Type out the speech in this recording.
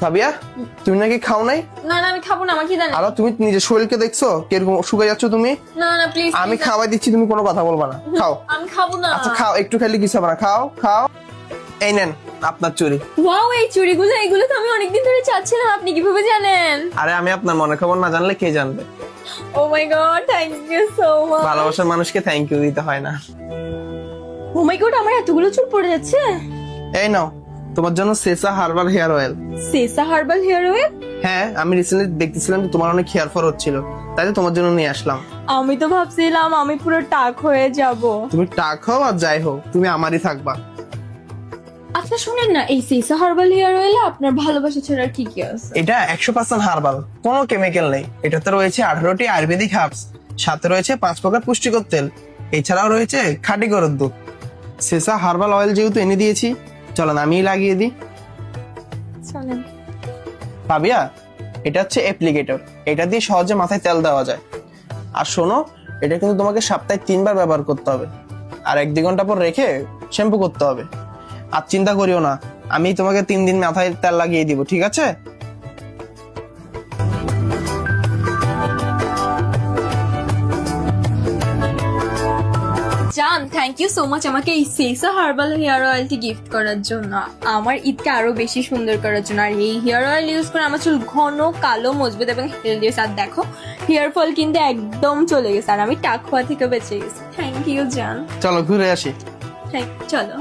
সাবিয়া, তুমি নাকি খাও নাই? না না আমি খাবো না, আমার খিদে নেই। আর তুমি নিজের শরীরকে দেখছো কিরকম শুকিয়ে যাচ্ছ তুমি? না না প্লিজ, আমি খাওয়াই দিচ্ছি, তুমি কোনো কথা বলবা না। খাও। আমি খাবো না। আচ্ছা খাও, একটু খেলে কিছু হবে না। খাও খাও। এই নেন আপনার চুরি। ওয়াও, এই চুড়িগুলো, এগুলো তো আমি অনেকদিন ধরে চাচ্ছিলাম। আপনি কিভাবে জানেন? আরে আমি আপনার মনের খবর না জানলে কে জানবে? Oh my God, thank you so much. ভালোবাসার মানুষকে থ্যাংক ইউ দিতে হয় না। ও মাই গড, আমার এতগুলো চুল পড়ে যাচ্ছে। এই নাও তোমার জন্য Sesa herbal hair oil. Sesa herbal hair oil? হ্যাঁ, আমি রিসেন্টলি দেখতেছিলাম যে তোমার অনেক হেয়ার ফল হচ্ছিল, তাই তো তোমার জন্য নিয়ে আসলাম। আমি তো ভাবছিলাম আমি পুরো টাক হয়ে যাব। তুমি টাক হও আর যাই হোক, তুমি আমারই থাকবা। আচ্ছা শুনেন না, এই সেসা হার্বাল হেয়ার অয়েলে আপনার ভালোবাসা ছাড়া আর কি কি আছে? এটা 100% হার্বাল, কোনো কেমিক্যাল নেই। এটাতে রয়েছে 18টি আয়ুর্বেদিক হার্বস, সাথে রয়েছে 5 প্রকার পুষ্টিকর তেল, এছাড়াও রয়েছে খাঁটি গরুর দুধ। সেসা হার্বাল অয়েল যেহেতু এনে দিয়েছি, চলেন আমিই লাগিয়ে দিই। চলেন। পাবিয়া, এটা হচ্ছে অ্যাপ্লিকেটর, এটা দিয়ে সহজে মাথায় তেল দেওয়া যায়। আর শোনো, এটা কিন্তু তোমাকে সপ্তাহে 3 বার ব্যবহার করতে হবে, আর 1-2 ঘন্টা পর রেখে শ্যাম্পু করতে হবে। আর চিন্তা করিও না, আমি তোমাকে 3 দিন মাথায় তেল লাগিয়ে দিব, ঠিক আছে? জান, থ্যাংক ইউ সো মাচ আমাকে এই সেসা হার্বাল হেয়ার অয়েলটি গিফট করার জন্য, আমার ঈদকে আরো বেশি সুন্দর করার জন্য। আর এই হেয়ার অয়েল ইউজ করে আমার চুল ঘন, কালো, মজবুত এবং হেলদি হয়েছে। আর দেখো, হেয়ার ফল কিন্তু একদম চলে গেছে, আর আমি টাক হওয়া থেকে বেঁচে গেছি। থ্যাংক ইউ জান। চলো ঘুরে আসি। চলো।